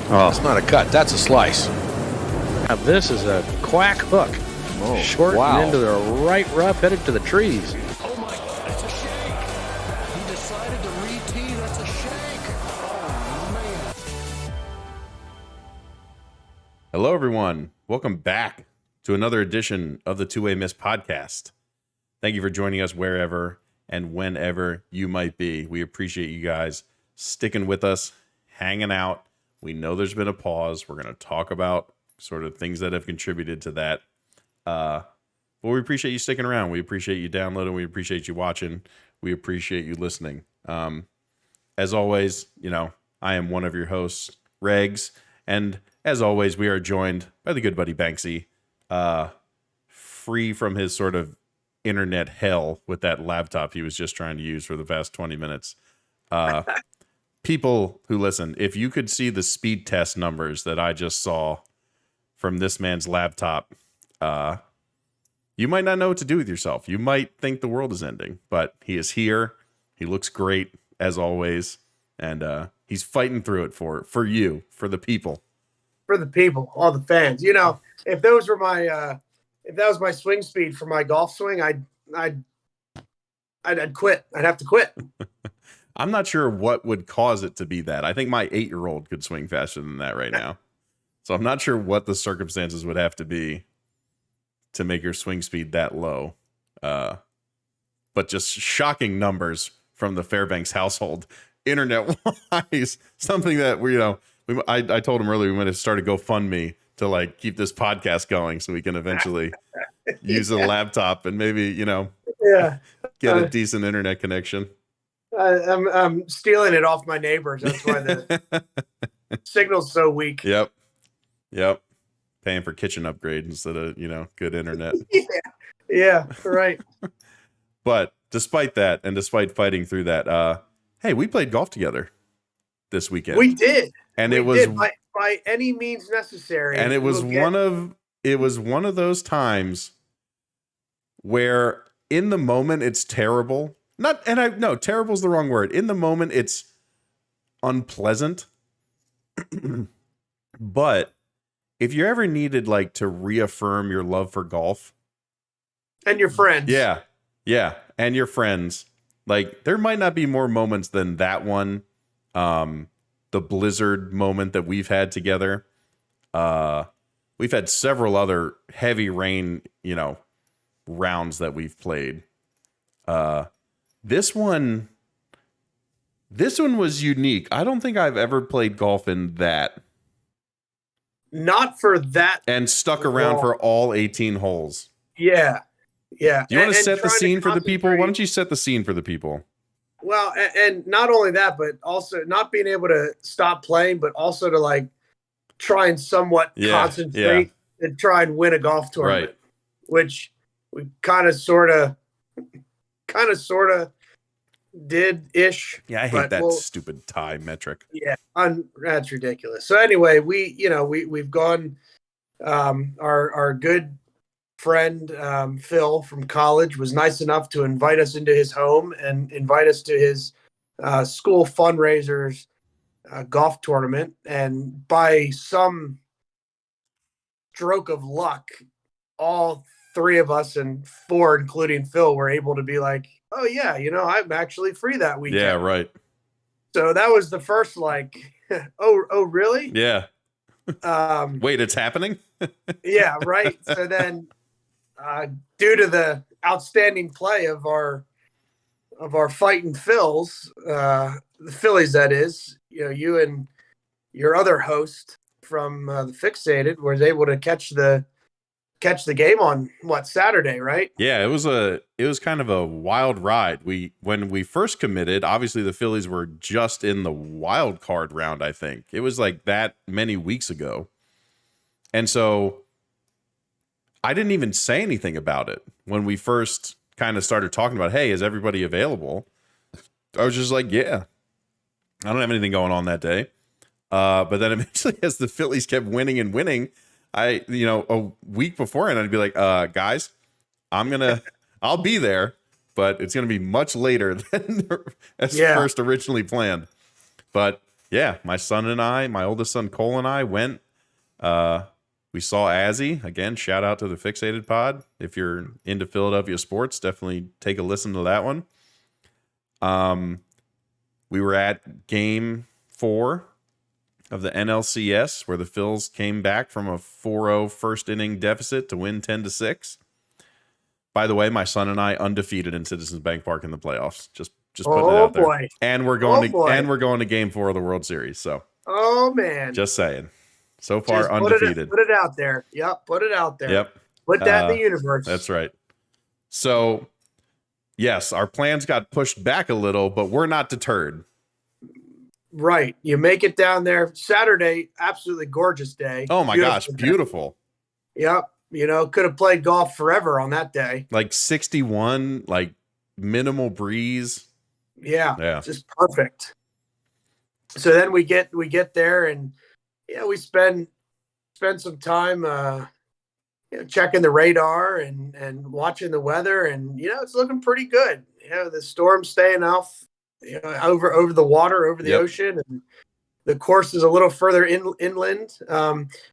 That's not a cut. That's a slice. Now this is a quack hook. Oh, Short wow. and into the right rough, headed to the trees. Oh my God, it's a shank. He decided to re-tee. That's a shank. Oh, man. Hello, everyone. Welcome back to another edition of the Two-Way Miss podcast. Thank you for joining us wherever and whenever you might be. We appreciate you guys sticking with us, hanging out. We know there's been a pause. We're going to talk about sort of things that have contributed to that. But we appreciate you sticking around. We appreciate you downloading. We appreciate you watching. We appreciate you listening. As always, I am one of your hosts, Regz. And as always, we are joined by the good buddy Banksy, free from his sort of internet hell with that laptop he was just trying to use for the past 20 minutes. People who listen, if you could see the speed test numbers that I just saw from this man's laptop, you might not know what to do with yourself. You might think the world is ending, but he is here. He looks great as always, and he's fighting through it for you, for the people. For the people, all the fans. If those were my if that was my swing speed for my golf swing, I'd quit. I'd have to quit. I'm not sure what would cause it to be that. I think my 8-year-old could swing faster than that right now. So I'm not sure what the circumstances would have to be to make your swing speed that low. But just shocking numbers from the Fairbanks household, internet-wise. Something that I told him earlier we might have started GoFundMe to keep this podcast going so we can eventually use a laptop and maybe get a decent internet connection. I'm stealing it off my neighbors. That's why the signal's so weak. Yep. Paying for kitchen upgrade instead of, good internet. Yeah, right. But despite that, and despite fighting through that, hey, we played golf together this weekend. We did. And we it was did by any means necessary. And it was one of those times where in the moment it's terrible. Terrible is the wrong word. In the moment, it's unpleasant. But if you ever needed to reaffirm your love for golf and your friends, yeah, and your friends, there might not be more moments than that one. The blizzard moment that we've had together. We've had several other heavy rain, rounds that we've played. This one was unique. I don't think I've ever played golf in that. Not for that. And stuck around for all 18 holes. Yeah. Do you want to set the scene for the people? Why don't you set the scene for the people? Well, and not only that, but also not being able to stop playing, but also to try and somewhat concentrate and try and win a golf tournament, right? Which we kind of sort of did ish. Yeah, I hate that stupid tie metric. Yeah, that's ridiculous. So anyway, we've gone. Our good friend Phil from college was nice enough to invite us into his home and invite us to his school fundraisers golf tournament. And by some stroke of luck, all three of us and four, including Phil, were able to be like, oh yeah, I'm actually free that weekend. Yeah, right. So that was the first oh really? Yeah. Wait, it's happening? Yeah, right. So then due to the outstanding play of our fighting Phils, the Phillies, that is, you and your other host from the Fixated was able to catch the game on Saturday, right? Yeah, it was kind of a wild ride. When we first committed, obviously the Phillies were just in the wild card round, I think. It was that many weeks ago. And so I didn't even say anything about it when we first kind of started talking about, hey, is everybody available? I was just like, yeah, I don't have anything going on that day. But then eventually, as the Phillies kept winning and winning, a week beforehand, I'd be like, guys, I'll be there, but it's going to be much later than first originally planned. But Yeah, my son and I, my oldest son Cole and I went. We saw Azzy again. Shout out to the Fixated Pod. If you're into Philadelphia sports, definitely take a listen to that one. We were at Game 4 of the NLCS, where the Phils came back from a 4-0 first inning deficit to win 10-6. By the way, my son and I undefeated in Citizens Bank Park in the playoffs. Just putting it out there. Boy. And we're going to Game 4 of the World Series. So, oh man, just saying. So far, just undefeated. Put it out there. Yep, put it out there. Yep. Put that in the universe. That's right. So, yes, our plans got pushed back a little, but we're not deterred. Right. You make it down there Saturday, absolutely gorgeous day. Oh my gosh, beautiful. Yep. You know, could have played golf forever on that day. Like 61, like minimal breeze. Yeah. Just perfect. So then we get there and we spend some time checking the radar and watching the weather, and it's looking pretty good. The storm's staying off over the water, over the ocean, and the course is a little further inland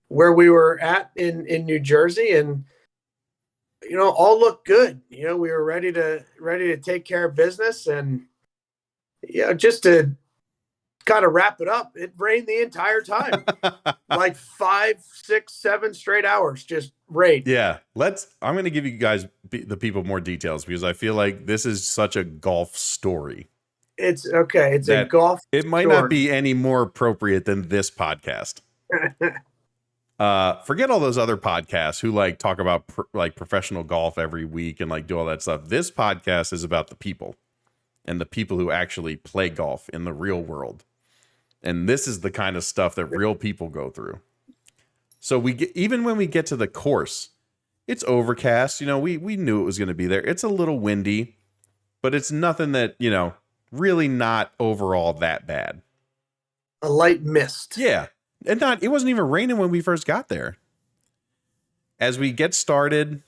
where we were at in New Jersey, and all looked good. We were ready to take care of business, and just to kind of wrap it up, it rained the entire time. Like 5, 6, 7 straight hours, just rain. Yeah. I'm going to give you guys, the people, more details, because I feel like this is such a golf story. It's okay. It's a golf. It might not be any more appropriate than this podcast. Forget all those other podcasts who talk about professional golf every week and do all that stuff. This podcast is about the people and the people who actually play golf in the real world. And this is the kind of stuff that real people go through. So even when we get to the course, it's overcast. We knew it was going to be there. It's a little windy, but it's nothing that, really not overall that bad. A light mist. Yeah. And it wasn't even raining when we first got there. As we get started,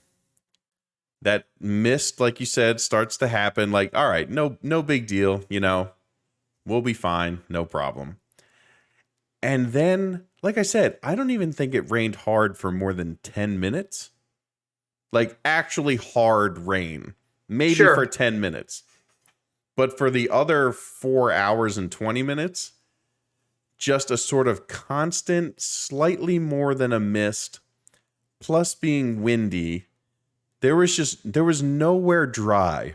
that mist, like you said, starts to happen. All right, no big deal. We'll be fine. No problem. And then, like I said, I don't even think it rained hard for more than 10 minutes. Actually hard rain. Maybe for 10 minutes. But for the other 4 hours and 20 minutes, just a sort of constant, slightly more than a mist, plus being windy. There was nowhere dry.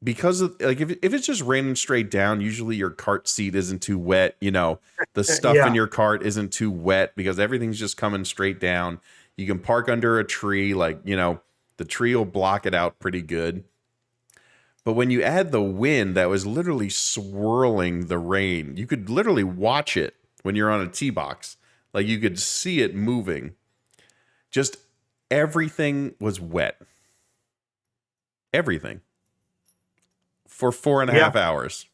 Because of if it's just raining straight down, usually your cart seat isn't too wet. The stuff in your cart isn't too wet because everything's just coming straight down. You can park under a tree, the tree will block it out pretty good. But when you add the wind that was literally swirling the rain, you could literally watch it when you're on a tee box. You could see it moving. Just everything was wet. Everything. For 4.5 hours.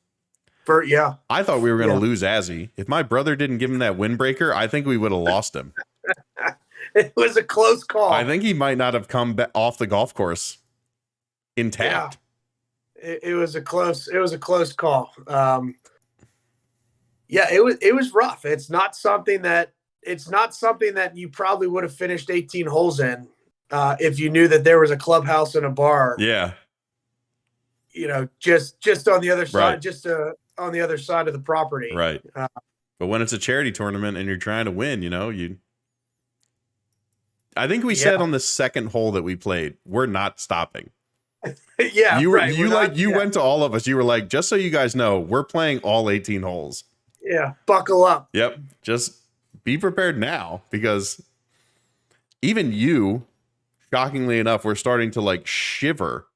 I thought we were going to lose Azzy. If my brother didn't give him that windbreaker, I think we would have lost him. It was a close call. I think he might not have come off the golf course intact. Yeah. It was a close call. It was rough. It's not something that you probably would have finished 18 holes in if you knew that there was a clubhouse and a bar. Yeah. Just on the other side, right. just on the other side of the property. Right. But when it's a charity tournament and you're trying to win, I think we said on the second hole that we played, we're not stopping. Yeah. You went to all of us. You were like, just so you guys know, we're playing all 18 holes. Yeah. Buckle up. Yep. Just be prepared now, because even you, shockingly enough, we're starting to shiver.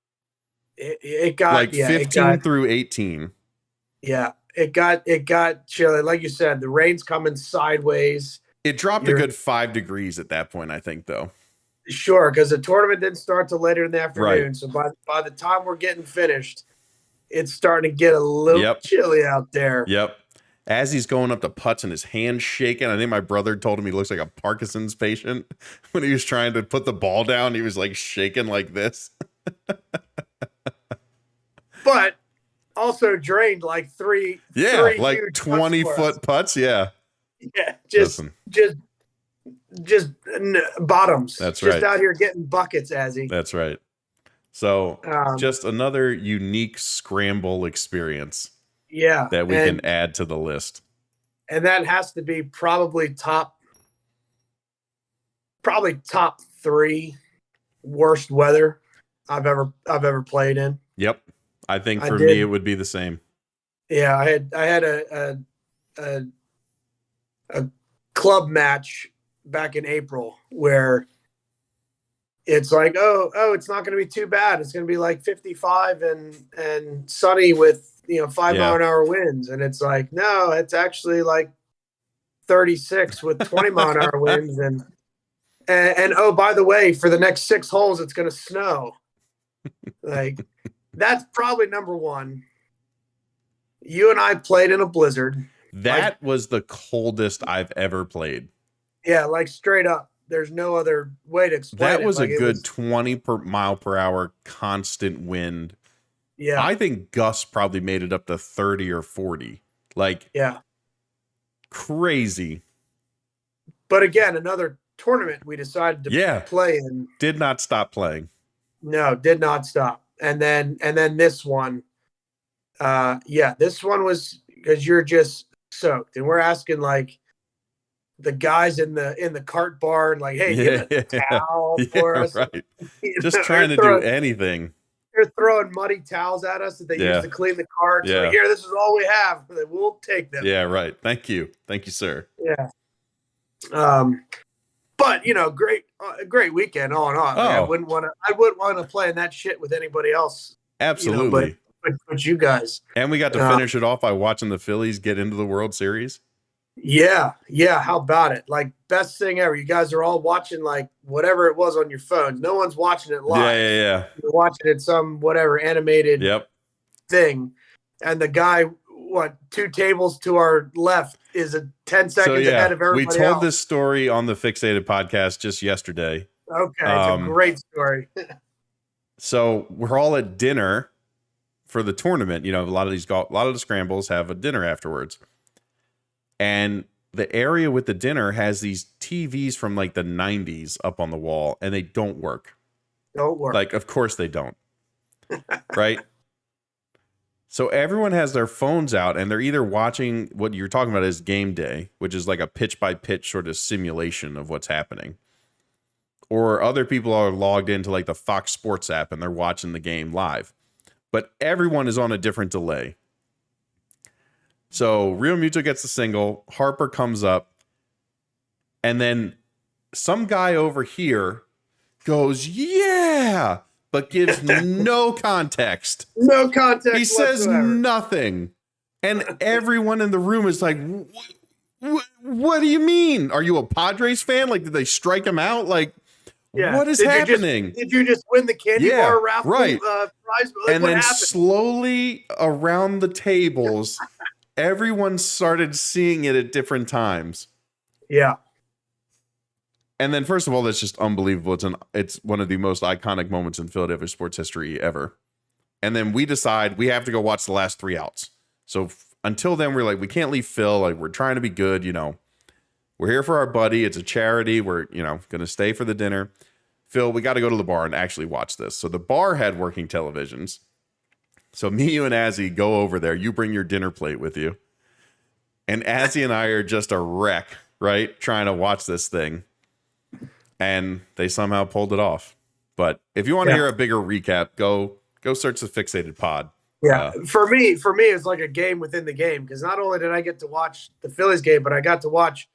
It got 15 through 18. Yeah, it got chilly. Like you said, the rain's coming sideways. It dropped a good 5 degrees at that point, I think, though. Sure, because the tournament didn't start till later in the afternoon. Right. So by the time we're getting finished, it's starting to get a little chilly out there. Yep. As he's going up to putts and his hand's shaking, I think my brother told him he looks like a Parkinson's patient when he was trying to put the ball down. He was shaking like this. But also drained like three like huge 20-foot putts. Yeah. Yeah, Listen. just bottoms. That's just right. out here getting buckets, Azzy. That's right. So Um, just another unique scramble experience Yeah, that we can add to the list. And that has to be probably top 3 worst weather I've ever played in. Yep. I think for me it would be the same. Yeah, I had a club match back in April where it's like, oh, it's not going to be too bad. It's going to be like 55 and sunny with 5-mile-an-hour winds, and it's like, no, it's actually like 36 with 20-mile-an-hour winds, and oh, by the way, for the next 6 holes, it's going to snow. Like, that's probably number one. You and I played in a blizzard. That was the coldest I've ever played. Yeah, like straight up. There's no other way to explain it. That was a good 20 mile per hour constant wind. Yeah. I think gusts probably made it up to 30 or 40. Like, yeah. Crazy. But again, another tournament we decided to play in. Did not stop playing. No, did not stop. And then this one, this one was because you're just soaked, and we're asking like the guys in the cart bar, like, hey, give a towel for us. Right. Just trying to do anything. They're throwing muddy towels at us that they use to clean the carts. Like, here, this is all we have. We'll take them. Yeah, right. Thank you, sir. Yeah. But great weekend all in all. Like, I wouldn't want to play in that shit with anybody else. Absolutely. But you guys. And we got to finish it off by watching the Phillies get into the World Series. Yeah. How about it? Like, best thing ever. You guys are all watching like whatever it was on your phones. No one's watching it live. Yeah. You're watching it some whatever animated thing. And the guy, 2 tables to our left is 10 seconds ahead of everybody else. We told this story on the Fixated podcast just yesterday. Okay, it's a great story. So we're all at dinner for the tournament. A lot of the scrambles have a dinner afterwards. And the area with the dinner has these TVs from like the 90s up on the wall, and they don't work. Like, of course they don't. Right? So everyone has their phones out, and they're either watching what you're talking about is game day, which is like a pitch by pitch sort of simulation of what's happening. Or other people are logged into like the Fox Sports app and they're watching the game live. But everyone is on a different delay. So Real Muto gets the single, Harper comes up, and then some guy over here goes, yeah, but gives no context. No context. He says nothing. And everyone in the room is like, what do you mean? Are you a Padres fan? Like, did they strike him out? Like, what is happening? Did you just win the candy bar raffle prize? Like, and then slowly around the tables, everyone started seeing it at different times. Yeah. And then, first of all, that's just unbelievable. It's one of the most iconic moments in Philadelphia sports history ever. And then we decide we have to go watch the last 3 outs. So until then, we're like, we can't leave Phil. Like, we're trying to be good, We're here for our buddy. It's a charity. We're, going to stay for the dinner. Phil, we got to go to the bar and actually watch this. So the bar had working televisions. So me, you, and Azzy go over there. You bring your dinner plate with you. And Azzy and I are just a wreck, right? Trying to watch this thing. And they somehow pulled it off. But if you want to hear a bigger recap, go search the Fixated Pod. Yeah, for me, it's like a game within the game, because not only did I get to watch the Phillies game, but I got to watch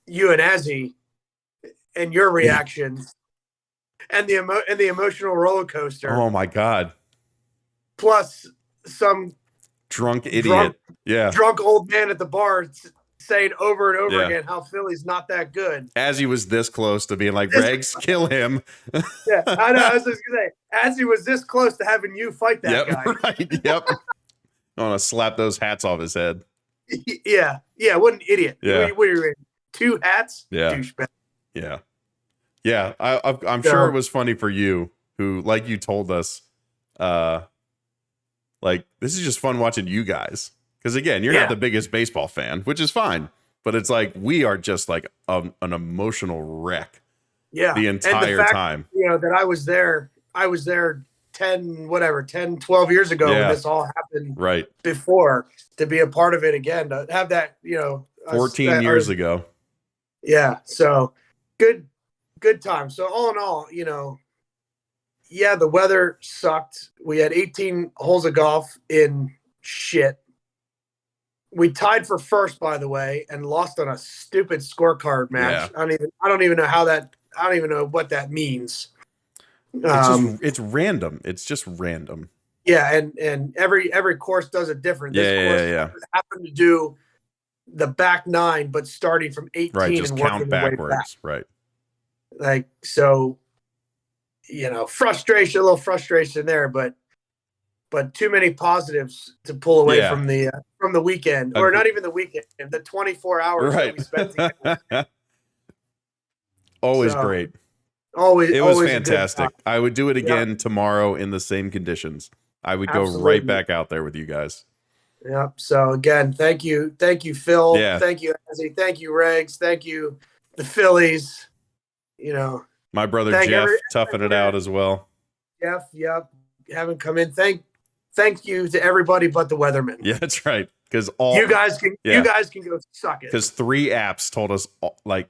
you and Azzy and your reactions and the emotional roller coaster. Oh my God! Plus some drunk idiot, drunk old man at the bar saying over and over again how Philly's not that good. Azzy was this close to being like, Regz, kill him. Yeah, I know. I was just gonna say, Azzy was this close to having you fight that guy. Right. Yep. I want to slap those hats off his head. Yeah. What an idiot. Yeah. What are you wearing? 2 hats? Yeah. Douchebag. Yeah. Yeah. I'm sure it was funny for you, who, like you told us, Like, this is just fun watching you guys. Because again, you're not the biggest baseball fan, which is fine. But it's like we are just like an emotional wreck. Yeah. The entire time. That I was there 10, 12 years ago when this all happened before, to be a part of it again, to have that, 14 years ago. Yeah. So good time. So all in all, the weather sucked. We had 18 holes of golf in shit. We tied for first, by the way, and lost on a stupid scorecard match. Yeah. I don't even know I don't even know what that means. It's random. It's just random. Yeah, and every course does it different. This course happened to do the back 9, but starting from 18 just and count working backwards. Way back. Right. Like, so, a little frustration there, but too many positives to pull away from the weekend, or not even the weekend, the 24 hours that we spent together. Always great. It was fantastic. I would do it again tomorrow in the same conditions. I would go right back out there with you guys. Yep. So again, thank you, Phil. Yeah. Thank you, Ezzy. Thank you, Regz. Thank you, the Phillies. My brother Jeff toughing it out as well. Jeff, haven't come in. Thank you to everybody but the weatherman. Yeah, that's right. Because you guys can go suck it. Because 3 apps told us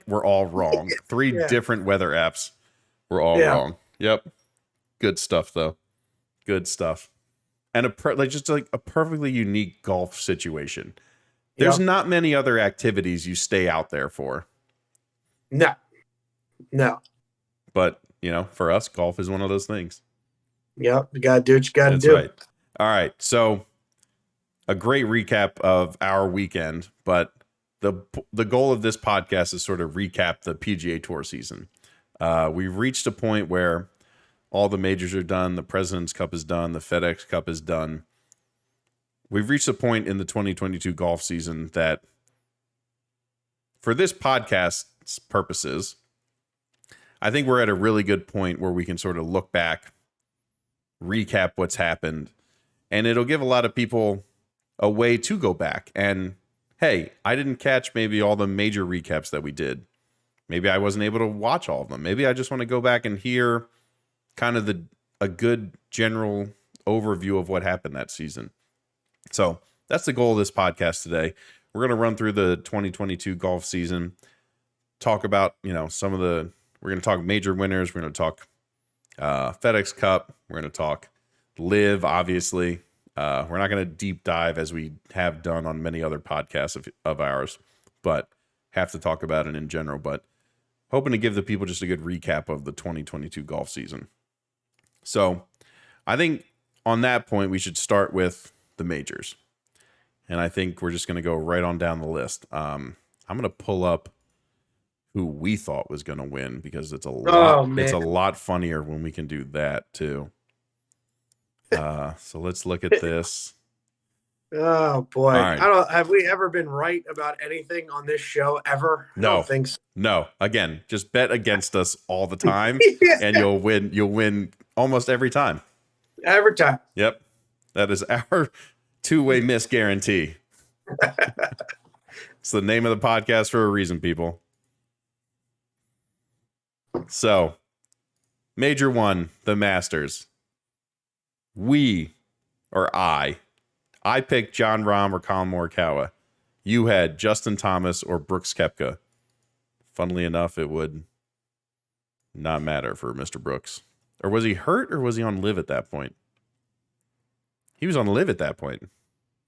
we're all wrong. 3 different weather apps were all wrong. Yep. Good stuff though. Good stuff. And a perfectly unique golf situation. There's not many other activities you stay out there for. No. But for us, golf is one of those things. Yep. You gotta do what you gotta do. Right. All right. So a great recap of our weekend, but the goal of this podcast is sort of recap the PGA Tour season. We've reached a point where all the majors are done. The President's Cup is done. The FedEx Cup is done. We've reached a point in the 2022 golf season that, for this podcast's purposes, I think we're at a really good point where we can sort of look back, recap what's happened, and it'll give a lot of people a way to go back. And hey, I didn't catch maybe all the major recaps that we did. Maybe I wasn't able to watch all of them. Maybe I just want to go back and hear kind of a good general overview of what happened that season. So that's the goal of this podcast today. We're going to run through the 2022 golf season, talk about, we're going to talk major winners. We're going to talk FedEx Cup. We're going to talk LIV, obviously. We're not going to deep dive as we have done on many other podcasts of ours, but have to talk about it in general. But hoping to give the people just a good recap of the 2022 golf season. So I think on that point, we should start with the majors. And I think we're just going to go right on down the list. I'm going to pull up who we thought was going to win, because it's a lot funnier when we can do that too. So let's look at this. Oh boy. Right. Have we ever been right about anything on this show ever? I don't think so. No. Again, just bet against us all the time and you'll win almost every time. Every time. Yep. That is our two-way miss guarantee. It's the name of the podcast for a reason, people. So, major 1, the Masters. I picked John Rahm or Colin Morikawa. You had Justin Thomas or Brooks Koepka. Funnily enough, it would not matter for Mr. Brooks. Or was he hurt, or was he on LIV at that point? He was on LIV at that point.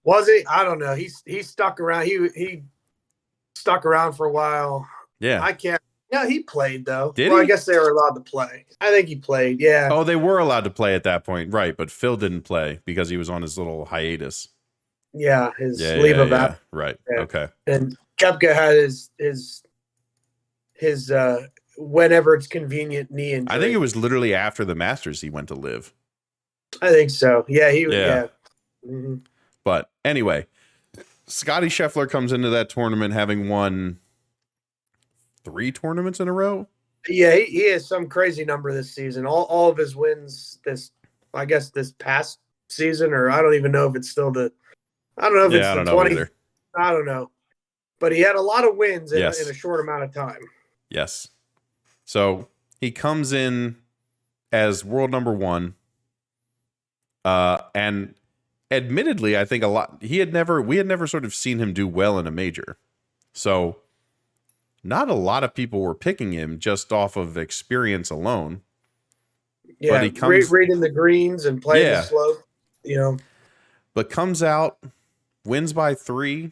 Was he? I don't know. He stuck around. He stuck around for a while. Yeah. I can't. No, he played though. Did he? I guess they were allowed to play. I think he played. Yeah. Oh, they were allowed to play at that point, right? But Phil didn't play because he was on his little hiatus. Yeah, his leave of absence. Right. Yeah. Okay. And Koepka had his whenever it's convenient knee injury. I think it was literally after the Masters he went to LIV. I think so. Yeah, he was. Yeah. Mm-hmm. But anyway, Scotty Scheffler comes into that tournament having won 3 tournaments in a row. Yeah, he has some crazy number this season. All of his wins this past season, or I don't even know if it's still the. I don't know if Yeah, it's I the don't know 20. either. I don't know, but he had a lot of wins in, Yes. in a short amount of time. Yes. So he comes in as world number 1. And admittedly, I think we had never sort of seen him do well in a major. So not a lot of people were picking him just off of experience alone. Yeah, But he comes, reading the greens and playing the Yeah. slope. but comes out, wins by 3.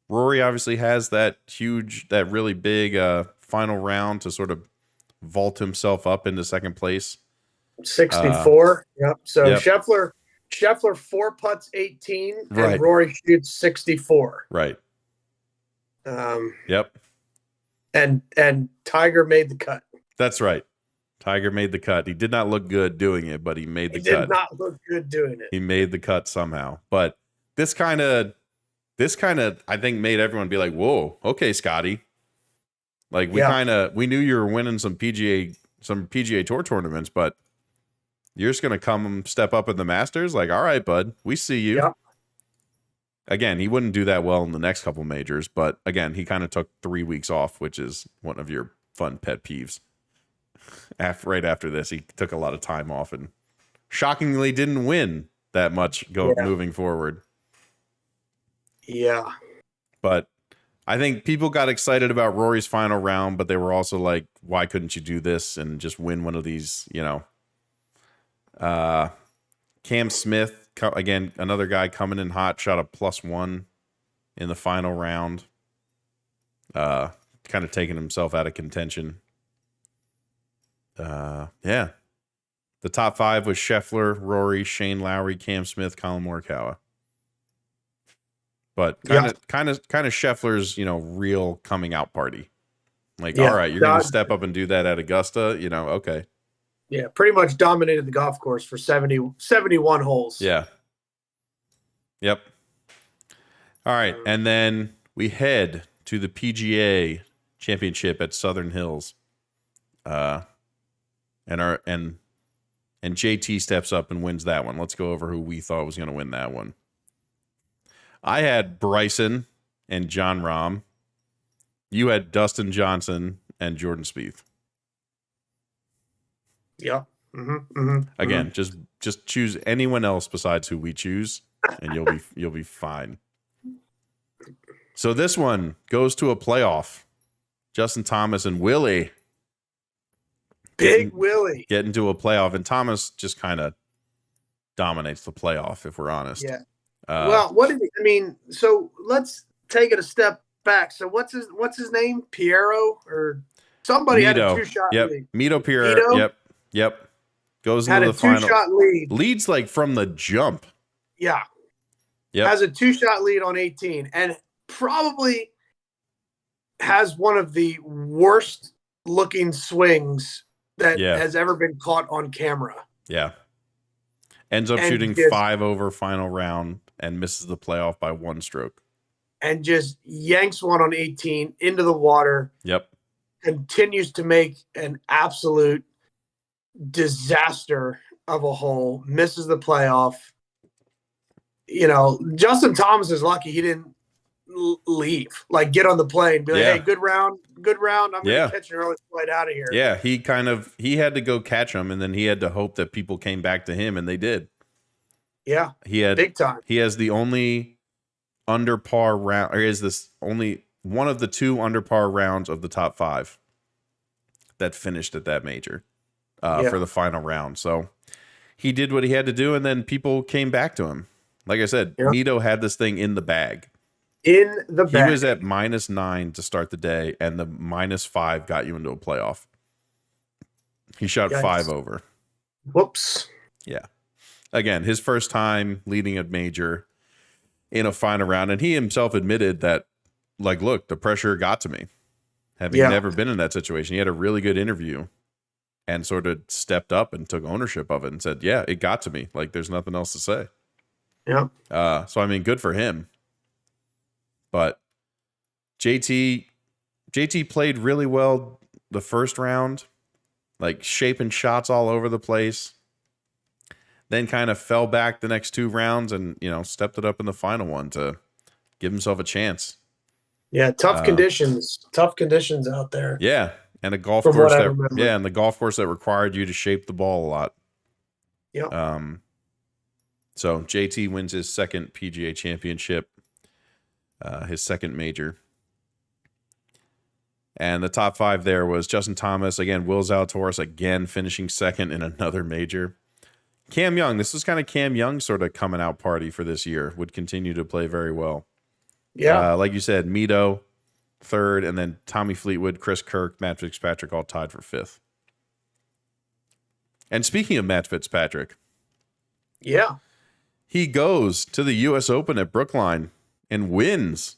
Rory obviously has that really big final round to sort of vault himself up into second place. 64. Yep. So Yep. Scheffler 4 putts 18, Right. and Rory shoots 64. Right. Yep. And Tiger made the cut. That's right. Tiger made the cut. He did not look good doing it, but he made the He cut. did not look good doing it. He made the cut somehow. But this kind of I think made everyone be like, "Whoa, okay, Scotty." Like we knew you were winning some PGA Tour tournaments, but you're just going to step up in the Masters? Like, all right, bud, we see you. Yep. Again, he wouldn't do that well in the next couple majors, but again, he kind of took 3 weeks off, which is one of your fun pet peeves. Right after this, he took a lot of time off and shockingly didn't win that much moving forward. Yeah. But I think people got excited about Rory's final round, but they were also like, why couldn't you do this and just win one of these, Cam Smith, again, another guy coming in hot, shot a +1 in the final round. Kind of taking himself out of contention. Yeah. The top 5 was Scheffler, Rory, Shane Lowry, Cam Smith, Colin Morikawa. But kind of Scheffler's, real coming out party. Like, all right, you're going to step up and do that at Augusta, okay. Yeah, pretty much dominated the golf course for 71 holes. Yeah. Yep. All right, and then we head to the PGA Championship at Southern Hills. And JT steps up and wins that one. Let's go over who we thought was going to win that one. I had Bryson and John Rahm. You had Dustin Johnson and Jordan Spieth. Yeah. Again, just choose anyone else besides who we choose, and you'll be fine. So this one goes to a playoff. Justin Thomas and Willie. Willie. Get into a playoff, and Thomas just kind of dominates the playoff, if we're honest. Yeah. Well, so let's take it a step back. So what's his name? Piero or somebody Mito. had a 2-shot lead. Mito Piero. Yep. Goes had into the final. 2-shot lead. Leads like from the jump. Yeah. Yep. Has a 2-shot lead on 18 and probably has one of the worst looking swings that has ever been caught on camera. Yeah. Ends up shooting 5 over final round and misses the playoff by 1 stroke. And just yanks one on 18 into the water. Yep. Continues to make an absolute disaster of a hole. Misses the playoff. Justin Thomas is lucky he didn't leave. Like, get on the plane. Be like, hey, good round. I'm going to catch an early flight out of here. Yeah, he had to go catch him, and then he had to hope that people came back to him, and they did. Yeah, he had big time. He has the only under par round, or is this only one of the 2 under par rounds of the top 5 that finished at that major for the final round. So he did what he had to do, and then people came back to him. Like I said, Mito had this thing in the bag. He was at -9 to start the day, and the -5 got you into a playoff. He shot 5 over. Whoops. Yeah. Again, his first time leading a major in a final round, and he himself admitted that, like, look, the pressure got to me. Having never been in that situation, he had a really good interview and sort of stepped up and took ownership of it and said, yeah, it got to me. Like, there's nothing else to say. Yeah. So, I mean, good for him. But JT played really well the first round, like shaping shots all over the place. then kind of fell back the next 2 rounds and, stepped it up in the final one to give himself a chance. Yeah, tough conditions out there. Yeah, and a golf From course what I that remember. and the golf course that required you to shape the ball a lot. Yep. So JT wins his second PGA championship, his second major. And the top 5 there was Justin Thomas, again, Will Zalatoris, again, finishing second in another major. Cam Young, this was kind of Cam Young's sort of coming out party for this year, would continue to play very well. Yeah. Like you said, Mito, third, and then Tommy Fleetwood, Chris Kirk, Matt Fitzpatrick all tied for 5th. And speaking of Matt Fitzpatrick, Yeah. he goes to the U.S. Open at Brookline and wins.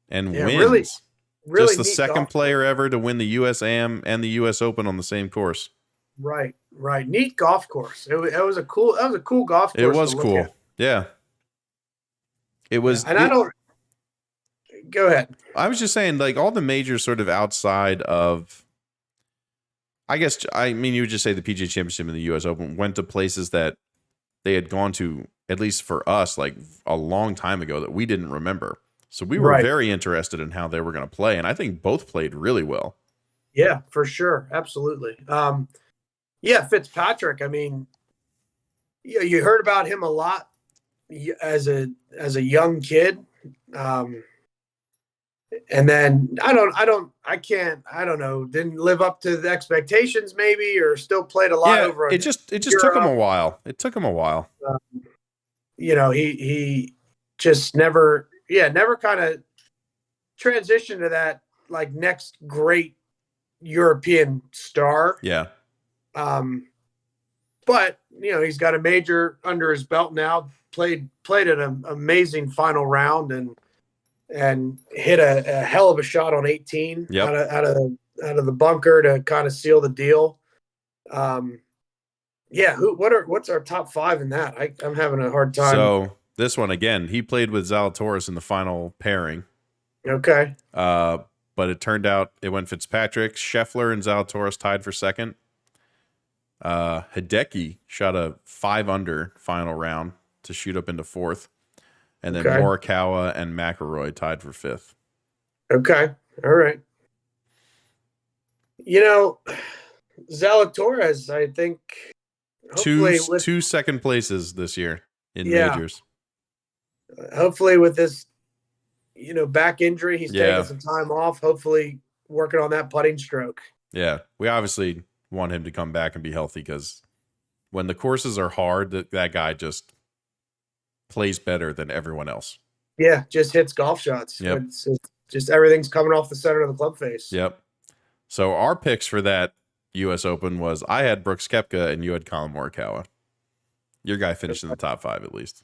And Yeah, wins. Really Just the neat second golf player ever to win the U.S. Am and the U.S. Open on the same course. Right. Neat golf course. It was a cool golf course. It was to look cool. at. Yeah. It was. And I don't. Go ahead. I was just saying, like, all the majors sort of outside of, I guess, you would just say the PGA Championship and the U.S. Open went to places that they had gone to, at least for us, like a long time ago that we didn't remember. So we were very interested in how they were going to play. And I think both played really well. Yeah, for sure. Absolutely. Yeah, Fitzpatrick. I mean, you heard about him a lot as a young kid. And then I don't know, didn't live up to the expectations maybe, or still played a lot over. It just took him a while. It took him a while. He just never kind of transitioned to that like next great European star. Yeah. But he's got a major under his belt now, played an amazing final round and hit a hell of a shot on 18 out of the bunker to kind of seal the deal. What's our top 5 in that? I'm having a hard time. So this one again, he played with Zalatoris in the final pairing. Okay. But it turned out it went Fitzpatrick, Scheffler, and Zalatoris tied for second. Hideki shot a 5 under final round to shoot up into 4th. And then Morikawa and McIlroy tied for 5th. Okay. All right. Zalatoris, I think, two second places this year in majors. Hopefully with this, back injury, he's taking some time off, hopefully working on that putting stroke. Yeah. We obviously want him to come back and be healthy because when the courses are hard, that guy just plays better than everyone else. Yeah, just hits golf shots. Yep. It's just everything's coming off the center of the club face. Yep. So our picks for that U.S. Open was I had Brooks Koepka and you had Colin Morikawa. Your guy finished in the top 5 at least.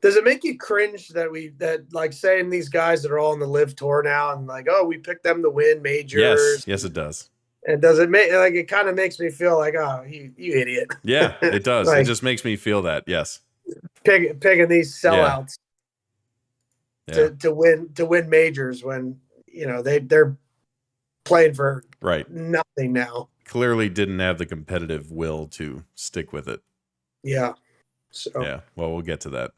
Does it make you cringe that like saying these guys that are all on the LIV tour now and like, oh, we picked them to win majors? Yes, it does. And does it make it kind of makes me feel like, oh, you idiot. Yeah, it does. Like, it just makes me feel that. Yes. Picking these sellouts to win majors when they're playing for nothing now. Clearly didn't have the competitive will to stick with it. Yeah. So yeah. Well, we'll get to that.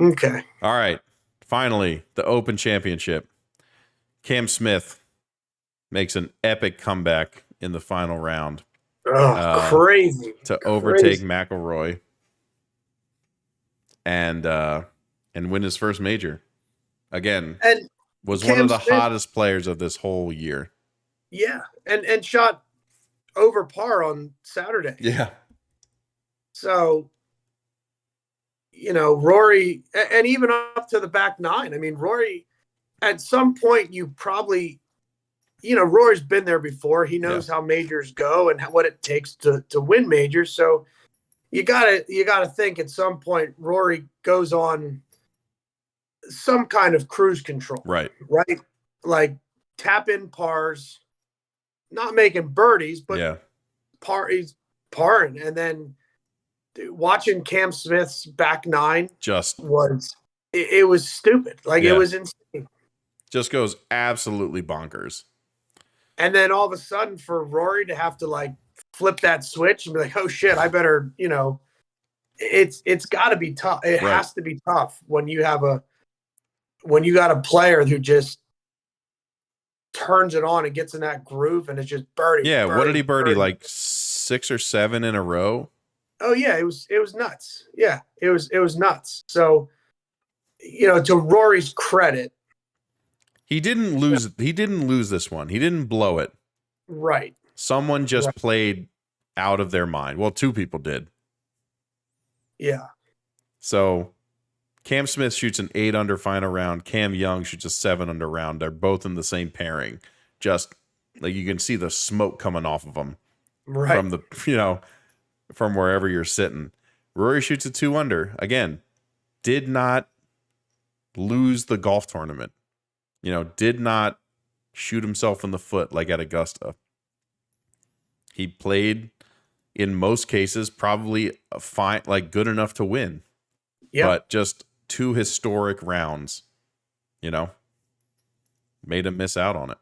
Okay. All right. Finally, the Open Championship. Cam Smith makes an epic comeback in the final round. Oh, crazy. To overtake McIlroy and win his first major. Again, and was Cam one of the Smith, hottest players of this whole year. Yeah. And shot over par on Saturday. Yeah. So, Rory, and even up to the back 9. I mean, Rory, at some point, you probably, Rory's been there before. He knows how majors go and what it takes to win majors. So you gotta think at some point Rory goes on some kind of cruise control. Right. Like tap in pars, not making birdies, but he's parring. And then watching Cam Smith's back 9 it was stupid. Like it was insane. Just goes absolutely bonkers. And then all of a sudden for Rory to have to like flip that switch and be like, oh shit, I better, it's got to be tough. It Right. has to be tough when you got a player who just turns it on and gets in that groove and it's just birdie. Yeah. What did he birdie? birdie. Like 6 or 7 in a row? Oh yeah, it was nuts. Yeah, it was nuts. So, to Rory's credit, He didn't lose. He didn't lose this one. He didn't blow it. right. Someone just Right. played out of their mind. Well, 2 people did. Yeah. So Cam Smith shoots an 8 under final round. Cam Young shoots a 7 under round. They're both in the same pairing. Just like you can see the smoke coming off of them Right. from the, from wherever you're sitting. Rory shoots a 2 under. Again, did not lose the golf tournament. Did not shoot himself in the foot like at Augusta. He played, in most cases, probably fine, like good enough to win. Yeah. But just 2 historic rounds, made him miss out on it.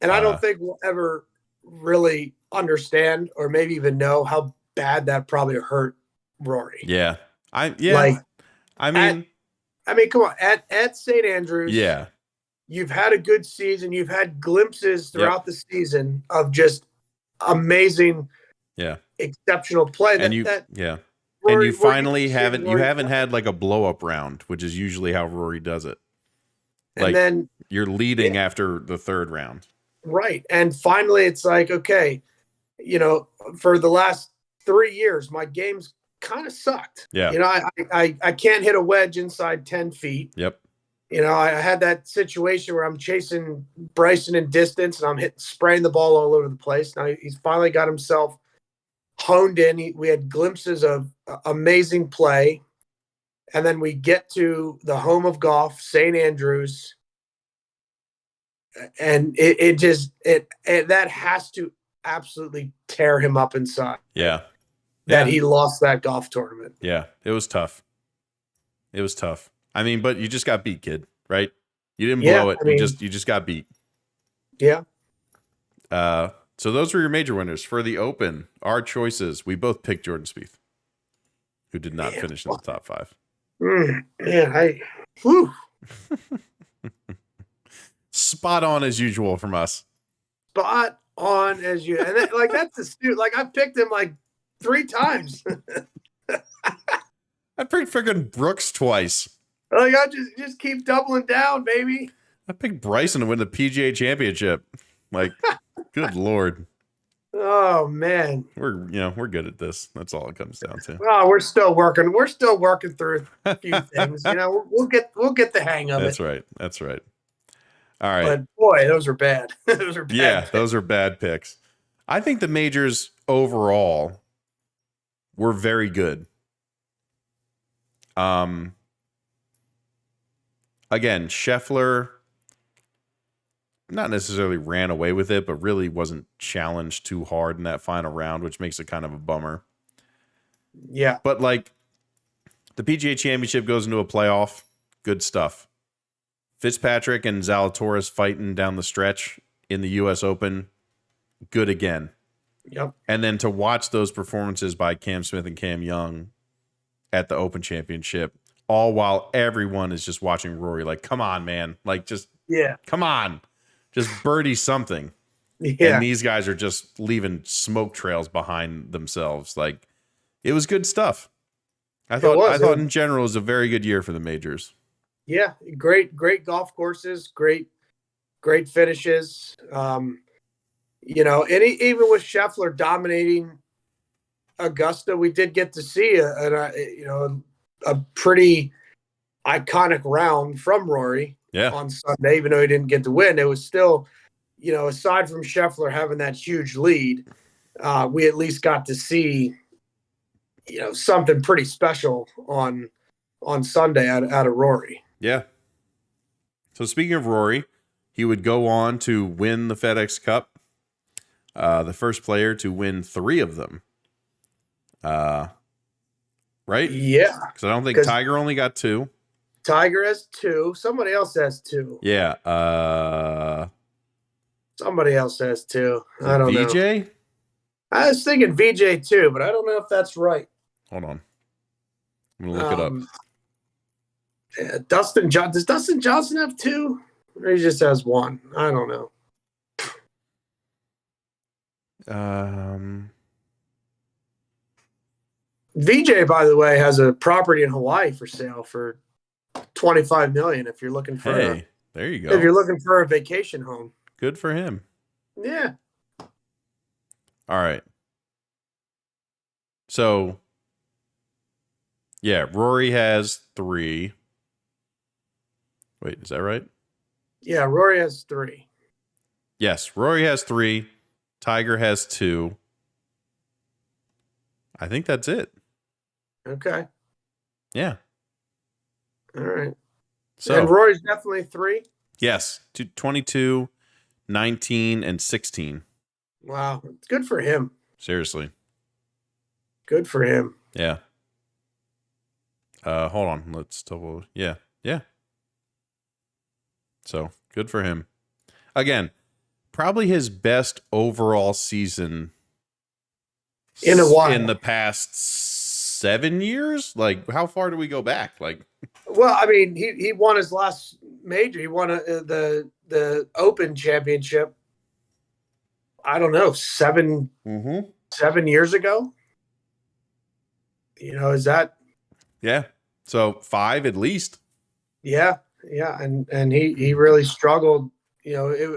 And I don't think we'll ever really understand or maybe even know how bad that probably hurt Rory. Yeah. I mean, come on. At St. Andrews, yeah. you've had a good season. You've had glimpses throughout the season of just amazing, exceptional play. And you finally haven't had like a blow up round, which is usually how Rory does it. Like, and then you're leading after the 3rd round. Right. And finally it's like, okay, for the last 3 years, my game's kind of sucked. Yeah. I can't hit a wedge inside 10 feet. Yep. I had that situation where I'm chasing Bryson in distance and I'm spraying the ball all over the place. Now he's finally got himself honed in. We had glimpses of amazing play. And then we get to the home of golf, St. Andrews. And that has to absolutely tear him up inside. Yeah. That he lost that golf tournament. Yeah. It was tough. I mean, but you just got beat, kid, right? You didn't blow it. You just got beat. Yeah. So those were your major winners for the Open. Our choices. We both picked Jordan Spieth, who did not finish in the top 5. Spot on as usual from us. Spot on as you, and that's the student. Like I picked him like 3 times. I picked freaking Brooks twice. Like I just keep doubling down, baby. I picked Bryson to win the PGA Championship. Like, good Lord. Oh man, we're good at this. That's all it comes down to. Oh, we're still working. We're still working through a few things. We'll get the hang of it. That's right. All right. But boy, those are bad. Those are bad. Yeah, those are bad picks. I think the majors overall were very good. Again, Scheffler not necessarily ran away with it, but really wasn't challenged too hard in that final round, which makes it kind of a bummer. Yeah. But like the PGA Championship goes into a playoff, good stuff. Fitzpatrick and Zalatoris fighting down the stretch in the US Open, good again. Yep. And then to watch those performances by Cam Smith and Cam Young at the Open Championship, all while everyone is just watching Rory like, come on, man. Like, just, come on. Just birdie something. Yeah. And these guys are just leaving smoke trails behind themselves. Like, it was good stuff. I thought in general it was a very good year for the majors. Yeah. Great golf courses, great finishes. And even with Scheffler dominating Augusta, we did get to see a pretty iconic round from Rory on Sunday, even though he didn't get to win. It was still, aside from Scheffler having that huge lead, we at least got to see, something pretty special on Sunday out of Rory. Yeah. So speaking of Rory, he would go on to win the FedEx Cup, the first player to win 3 of them. Right? Yeah. Because I don't think Tiger only got 2. Tiger has 2. Somebody else has 2. Yeah. Somebody else has 2. I don't know. VJ? I was thinking VJ too, but I don't know if that's right. Hold on. I'm going to look it up. Yeah, does Dustin Johnson have 2? Or he just has 1? I don't know. VJ, by the way, has a property in Hawaii for sale for $25 million. If you're looking for there you if go. you're looking for a vacation home. Good for him. Yeah. All right. So, yeah, Rory has 3. Wait, is that right? Yeah, Rory has 3. Yes, Rory has 3. Tiger has 2. I think that's it. Okay. Yeah. All right. So, and Rory's definitely 3. yes, 22, 19, and 16. Wow. It's good for him. Seriously. Good for him. Yeah. Hold on. Let's double. Yeah. Yeah. So good for him. Again, probably his best overall season In a while. in the past 7 years. Like, how far do we go back? Like, Well, I mean, he won his last major. He won the Open Championship. I don't know, 7 years ago. Is that? Yeah. So 5 at least. Yeah, and he really struggled.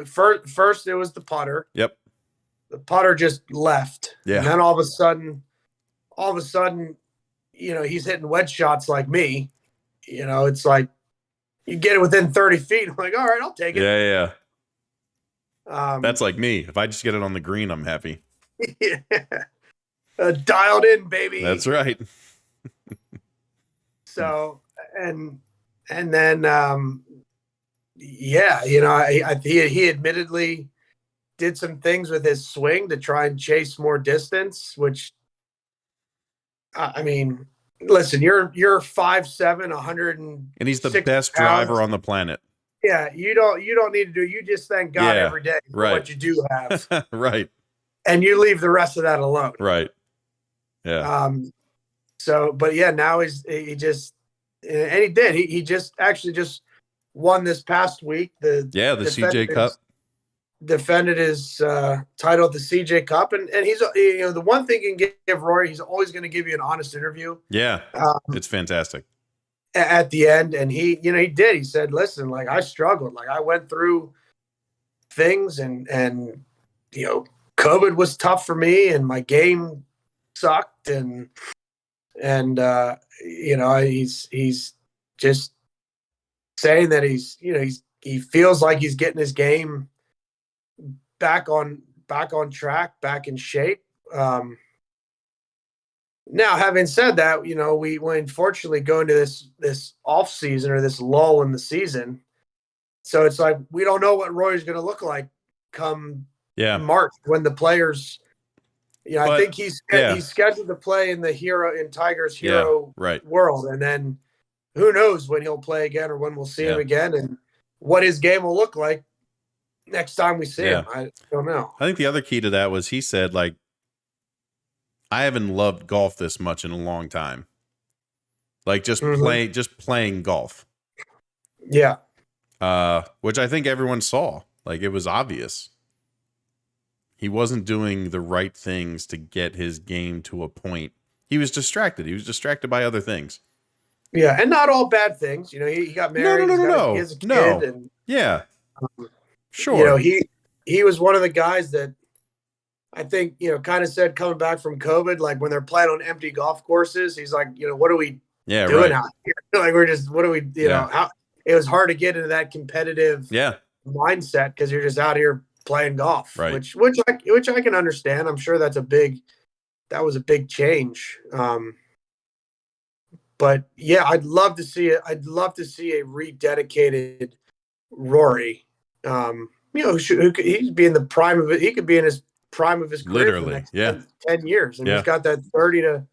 First it was the putter. Yep. The putter just left. Yeah. And then all of a sudden, he's hitting wedge shots like me. It's like you get it within 30 feet. I'm like, all right, I'll take it. Yeah. That's like me. If I just get it on the green, I'm happy. Yeah. Dialed in, baby. That's right. So, and then, he admittedly did some things with his swing to try and chase more distance, which, I mean, listen, you're 5'7", 100, And he's the best driver on the planet. Yeah, you don't need to do. You just thank God every day for right. what you do have, right? And you leave the rest of that alone, right? Yeah. So, but yeah, now he just actually just won this past week. The CJ Cup. Defended his title at the CJ Cup, and he's the one thing you can give Rory, he's always going to give you an honest interview. Yeah, it's fantastic. At the end, and he did. He said, "Listen, like I struggled, like I went through things, and COVID was tough for me, and my game sucked, and he's just saying that he feels like he's getting his game back on track, back in shape." Now, having said that, we unfortunately go into this off season, or this lull in the season. So it's like we don't know what Roy's going to look like come March when the players. I think he's scheduled to play in Tiger's hero world, and then who knows when he'll play again or when we'll see him again, and what his game will look like next time we see him. I don't know. I think the other key to that was he said, like, I haven't loved golf this much in a long time. Like just playing golf. Yeah. Which I think everyone saw. Like it was obvious. He wasn't doing the right things to get his game to a point. He was distracted. He was distracted by other things. Yeah, and not all bad things. He got married. No. He has a kid. And, yeah. Sure. He was one of the guys that I think, kind of said coming back from COVID, like when they're playing on empty golf courses, he's like, what are we doing out here? Like what are we, how it was hard to get into that competitive mindset because you're just out here playing golf, right. which I can understand. I'm sure that was a big change. But yeah, I'd love to see it. I'd love to see a rededicated Rory. He'd be in the prime of it. He could be in his prime of his career literally for the next 10 years, and he's got that 30 to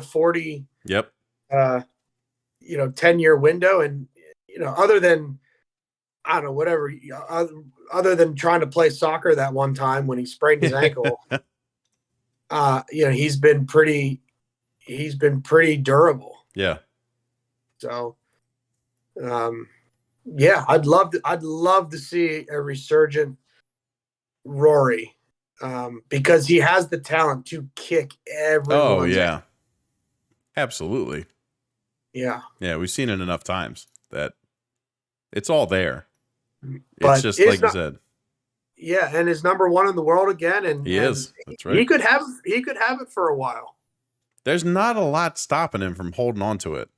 40 10-year window, and other than I don't know, whatever. Other than trying to play soccer that one time when he sprained his ankle, he's been pretty durable. Yeah. So, yeah, I'd love to see a resurgent Rory, because he has the talent to kick everyone's yeah. ass. Absolutely. Yeah. Yeah, we've seen it enough times that it's all there. But It's just like you said. Yeah, and is number one in the world again, and He is. That's right. He could have it for a while. There's not a lot stopping him from holding on to it.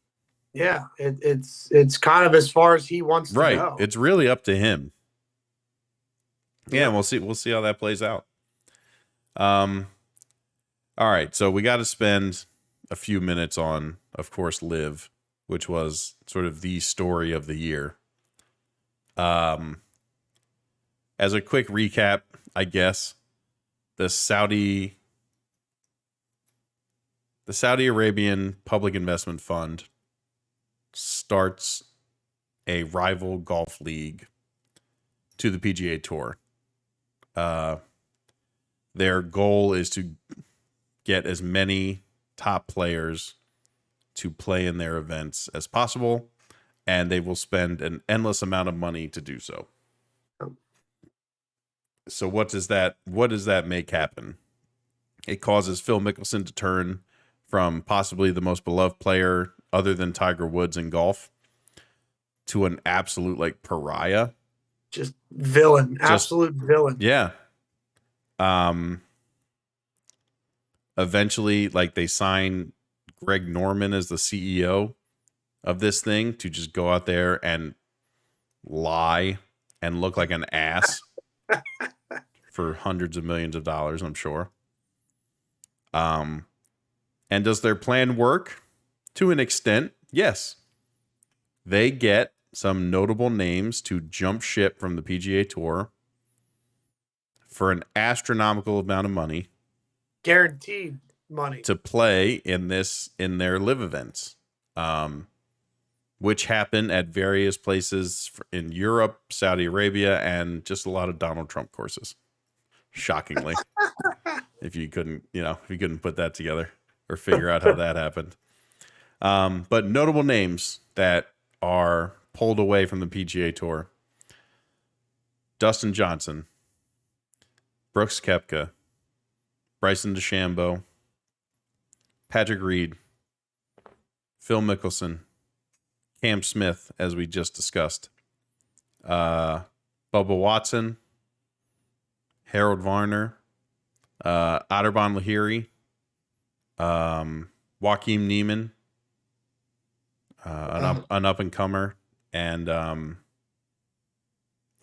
Yeah, it's kind of as far as he wants to go. It's really up to him. Yeah, we'll see how that plays out. All right, so we got to spend a few minutes on, of course, LIV, which was sort of the story of the year. As a quick recap, I guess, the Saudi Arabian Public Investment Fund starts a rival golf league to the PGA Tour. Their goal is to get as many top players to play in their events as possible, and they will spend an endless amount of money to do so. So what does that make happen? It causes Phil Mickelson to turn from possibly the most beloved player other than Tiger Woods in golf to an absolute like pariah. Just villain, absolute villain. Yeah. Eventually, like, they sign Greg Norman as the CEO of this thing to just go out there and lie and look like an ass for hundreds of millions of dollars, I'm sure. And does their plan work? To an extent, yes. They get some notable names to jump ship from the PGA Tour for an astronomical amount of money. Guaranteed money. To play in their LIV events. Which happen at various places in Europe, Saudi Arabia, and just a lot of Donald Trump courses. Shockingly. if you couldn't put that together or figure out how that happened. But notable names that are pulled away from the PGA Tour: Dustin Johnson, Brooks Koepka, Bryson DeChambeau, Patrick Reed, Phil Mickelson, Cam Smith, as we just discussed, Bubba Watson, Harold Varner, Otterborn Lahiri, Joaquin Neiman, an up and comer, and look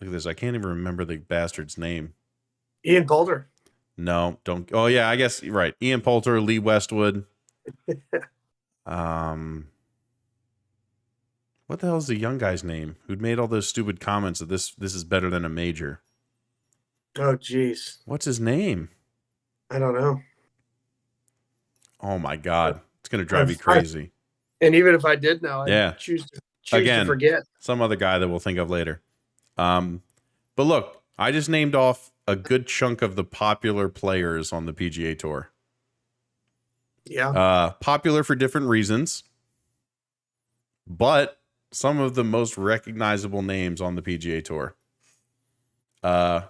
at this. I can't even remember the bastard's name. Ian Poulter. No, don't. Oh yeah, I guess you're right. Ian Poulter, Lee Westwood. What the hell is the young guy's name who'd made all those stupid comments that this is better than a major? Oh, geez. What's his name? I don't know. Oh my God, it's gonna drive me crazy. And even if I did know, I'd choose to forget. Some other guy that we'll think of later. But look, I just named off a good chunk of the popular players on the PGA Tour. Yeah. Popular for different reasons, but some of the most recognizable names on the PGA Tour.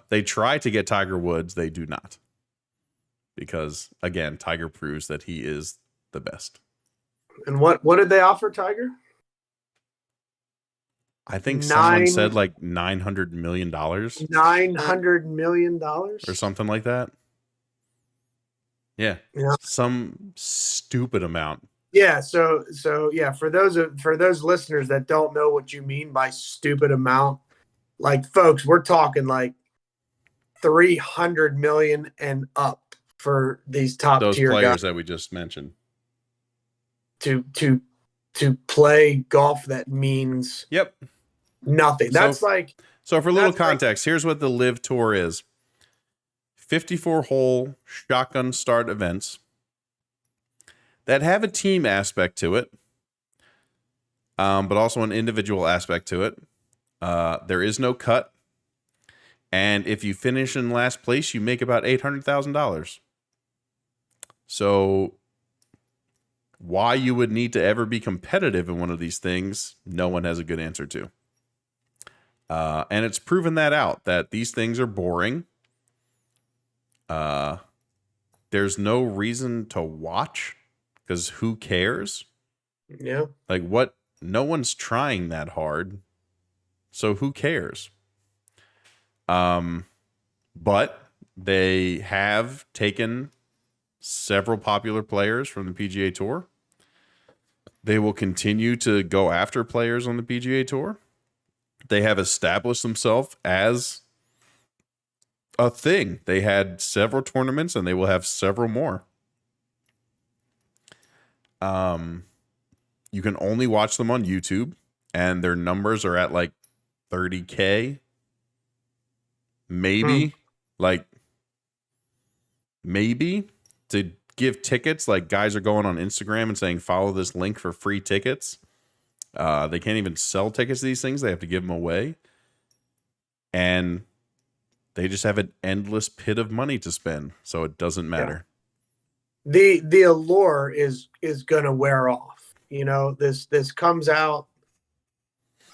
They try to get Tiger Woods. They do not. Because, again, Tiger proves that he is the best. And what did they offer Tiger? I think someone said like $900 million. $900 million? Or something like that. Yeah. Some stupid amount. Yeah, so yeah, for those listeners that don't know what you mean by stupid amount, like, folks, we're talking like 300 million and up for these top tier players guys that we just mentioned. To play golf that means nothing. That's so for a little context, here's what the LIV Tour is. 54-hole shotgun start events that have a team aspect to it, but also an individual aspect to it. There is no cut. And if you finish in last place, you make about $800,000. So why you would need to ever be competitive in one of these things, no one has a good answer to. And it's proven that out, that these things are boring. There's no reason to watch because who cares? Yeah. Like what? No one's trying that hard. So who cares? But they have taken several popular players from the PGA Tour. They will continue to go after players on the PGA Tour. They have established themselves as a thing. They had several tournaments and they will have several more. You can only watch them on YouTube and their numbers are at like 30K. Maybe maybe to give tickets, like guys are going on Instagram and saying, follow this link for free tickets. They can't even sell tickets to these things. They have to give them away. And they just have an endless pit of money to spend. So it doesn't matter. Yeah. The allure is going to wear off. You know, this comes out.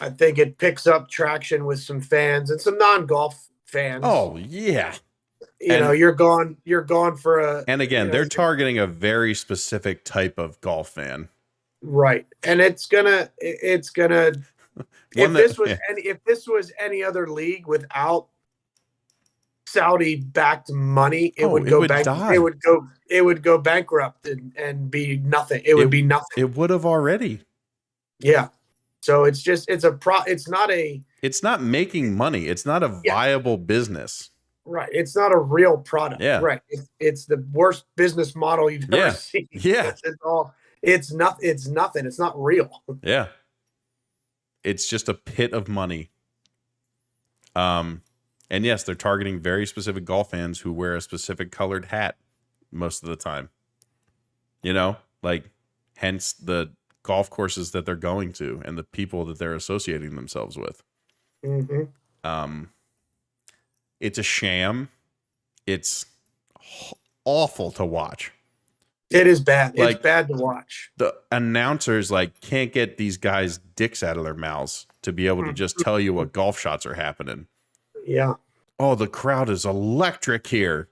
I think it picks up traction with some fans and some non-golf fans. Oh, yeah. You know, you're gone for a. And again, they're targeting a very specific type of golf fan. Right. And it's gonna if this was any other league without Saudi backed money, it would go bankrupt and be nothing. It would be nothing. It would have already. Yeah. So it's not making money. It's not a viable business. Right. It's not a real product. Yeah. Right. It's the worst business model you've ever seen. Yeah. It's nothing. It's not real. Yeah. It's just a pit of money. And yes, they're targeting very specific golf fans who wear a specific colored hat most of the time. You know, like hence the golf courses that they're going to and the people that they're associating themselves with. Mm-hmm. It's a sham. It's awful to watch. It is bad. Like, it's bad to watch. The announcers can't get these guys' dicks out of their mouths to be able to just tell you what golf shots are happening. Yeah. Oh, the crowd is electric here.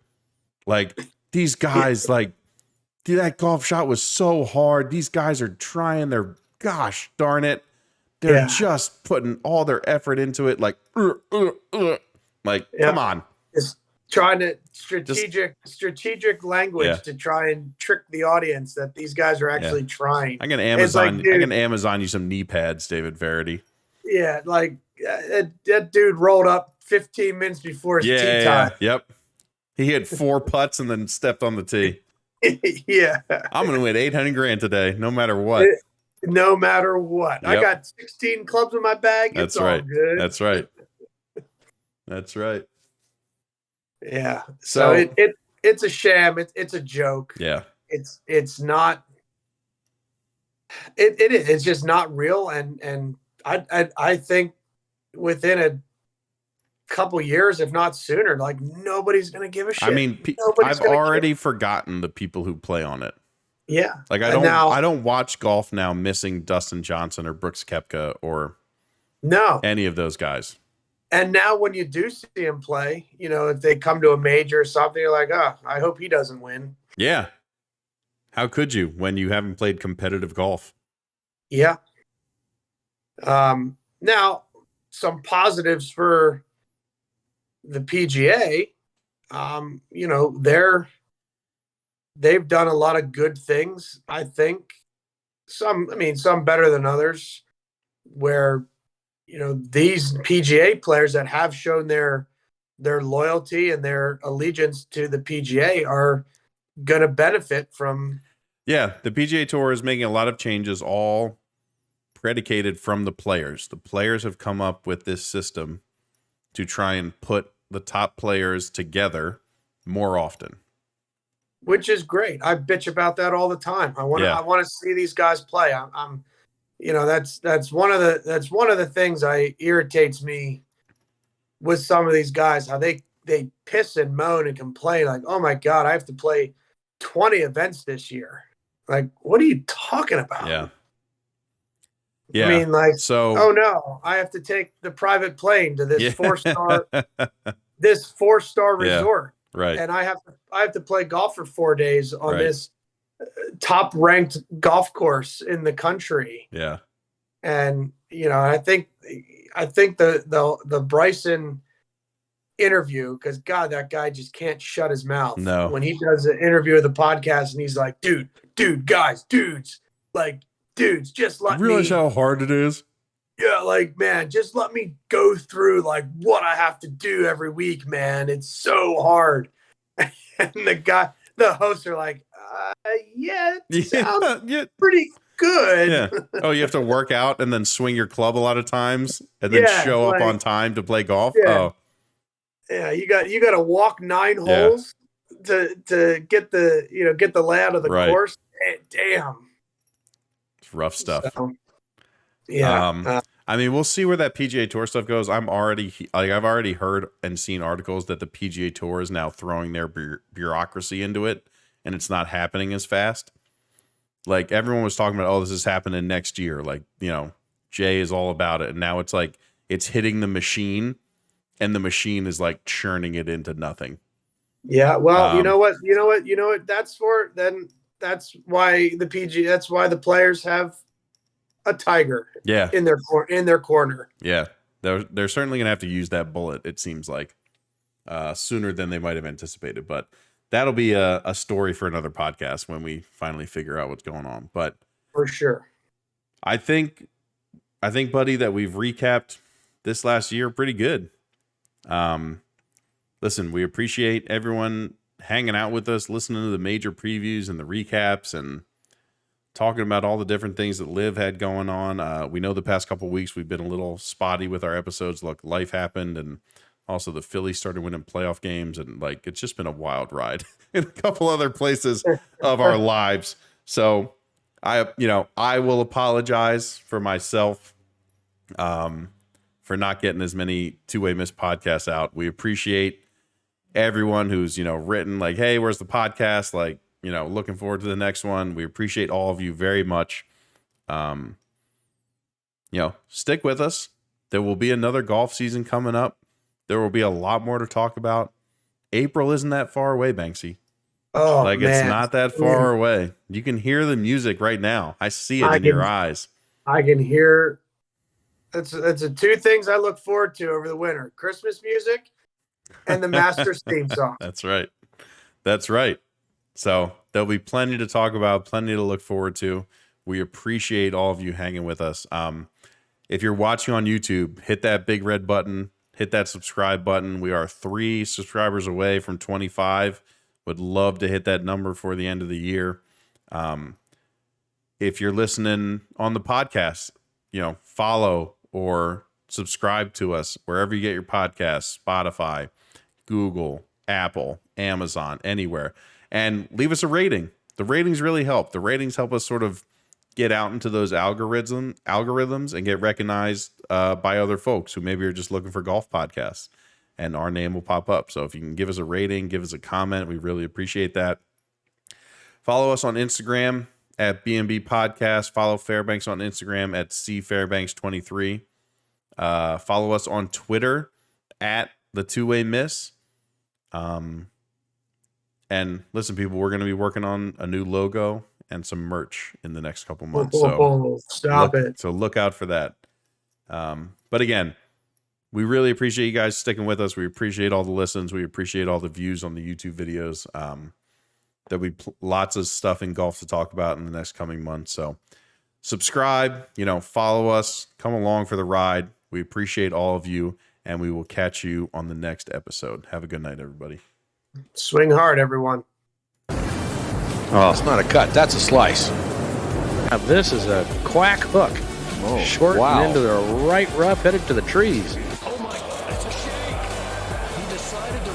Like these guys, that golf shot was so hard. These guys are trying their gosh darn it. They're just putting all their effort into it. Come on. Just trying to strategic language to try and trick the audience that these guys are actually trying. I can Amazon you some knee pads, David Verity. Yeah, that dude rolled up 15 minutes before his tee time. Yep. He hit 4 putts and then stepped on the tee. Yeah. I'm going to win $800,000 today, no matter what. No matter what. Yep. I got 16 clubs in my bag. It's all good. That's right. That's right. Yeah. So it's a sham. It's a joke. Yeah. It's not. It is. It's just not real. And I think within a couple years, if not sooner, nobody's gonna give a shit. I mean, I've already forgotten the people who play on it. Yeah. I don't watch golf now missing Dustin Johnson or Brooks Koepka or any of those guys. And now when you do see him play, if they come to a major or something, you're like, oh, I hope he doesn't win. Yeah. How could you when you haven't played competitive golf? Yeah. Now, some positives for the PGA, they've done a lot of good things. I think some better than others, where these PGA players that have shown their loyalty and their allegiance to the PGA are going to benefit from. Yeah, the PGA Tour is making a lot of changes, all predicated from the players. The players have come up with this system to try and put the top players together more often, which is great. I bitch about that all the time. I want to see these guys play. I'm that's one of the things I irritates me with some of these guys, how they piss and moan and complain like, oh my God, I have to play 20 events this year. Like, what are you talking about? Yeah. Yeah. I mean, like, so, oh no, I have to take the private plane to this yeah. 4-star Yeah. resort. Right. And I have to play golf for 4 days on Right. this top ranked golf course in the country. Yeah. And I think the Bryson interview, because God, that guy just can't shut his mouth. No. When he does an interview of the podcast and he's like, dudes, just let You realize me. how hard it is? Yeah, like, man, just let me go through like what I have to do every week, man. It's so hard. And the hosts are like, yeah, it sounds pretty good. Yeah. Oh, you have to work out and then swing your club a lot of times and then show up on time to play golf. Yeah. Oh, yeah. You got to walk 9 holes to get the layout of the course. Damn, it's rough stuff. So, yeah. I mean, we'll see where that PGA Tour stuff goes. I've already heard and seen articles that the PGA Tour is now throwing their bureaucracy into it, and it's not happening as fast. Like, everyone was talking about, oh, this is happening next year. Like, Jay is all about it. And now it's like, it's hitting the machine, and the machine is like churning it into nothing. Yeah. Well, you know what? That's why the players have a tiger in their corner. Yeah. They're certainly going to have to use that bullet, it seems like, sooner than they might have anticipated. But that'll be a story for another podcast when we finally figure out what's going on. But for sure, I think, buddy, that we've recapped this last year pretty good. Listen, we appreciate everyone hanging out with us, listening to the major previews and the recaps, and talking about all the different things that Liv had going on. We know the past couple of weeks we've been a little spotty with our episodes. Look, life happened, and also the Phillies started winning playoff games, and like, it's just been a wild ride in a couple other places of our lives. So I will apologize for myself for not getting as many Two-Way Miss podcasts out. We appreciate everyone who's, written like, hey, where's the podcast? Like, looking forward to the next one. We appreciate all of you very much. Stick with us. There will be another golf season coming up. There will be a lot more to talk about. April isn't that far away, Banksy. Oh, like, man. It's not that far away. You can hear the music right now. I see it in your eyes. I can hear. That's the 2 things I look forward to over the winter: Christmas music and the Masters theme song. That's right. So there'll be plenty to talk about, plenty to look forward to. We appreciate all of you hanging with us. If you're watching on YouTube, hit that big red button, hit that subscribe button. We are 3 subscribers away from 25. Would love to hit that number for the end of the year. If you're listening on the podcast, follow or subscribe to us wherever you get your podcasts, Spotify, Google, Apple, Amazon, anywhere. And leave us a rating. The ratings really help. The ratings help us sort of get out into those algorithms and get recognized by other folks who maybe are just looking for golf podcasts, and our name will pop up. So if you can give us a rating, give us a comment, we really appreciate that. Follow us on Instagram at B&B Podcast. Follow Fairbanks on Instagram at CFairbanks23. Follow us on Twitter at the Two-Way Miss. And listen, people, we're going to be working on a new logo and some merch in the next couple months. So look out for that. But again, we really appreciate you guys sticking with us. We appreciate all the listens. We appreciate all the views on the YouTube videos. There'll be lots of stuff in golf to talk about in the next coming months. So subscribe, follow us, come along for the ride. We appreciate all of you, and we will catch you on the next episode. Have a good night, everybody. Swing hard, everyone. Oh, it's not a cut. That's a slice. Now this is a quack hook. Oh, Short wow. and into the right rough, headed to the trees. Oh my God, it's a shake. He decided to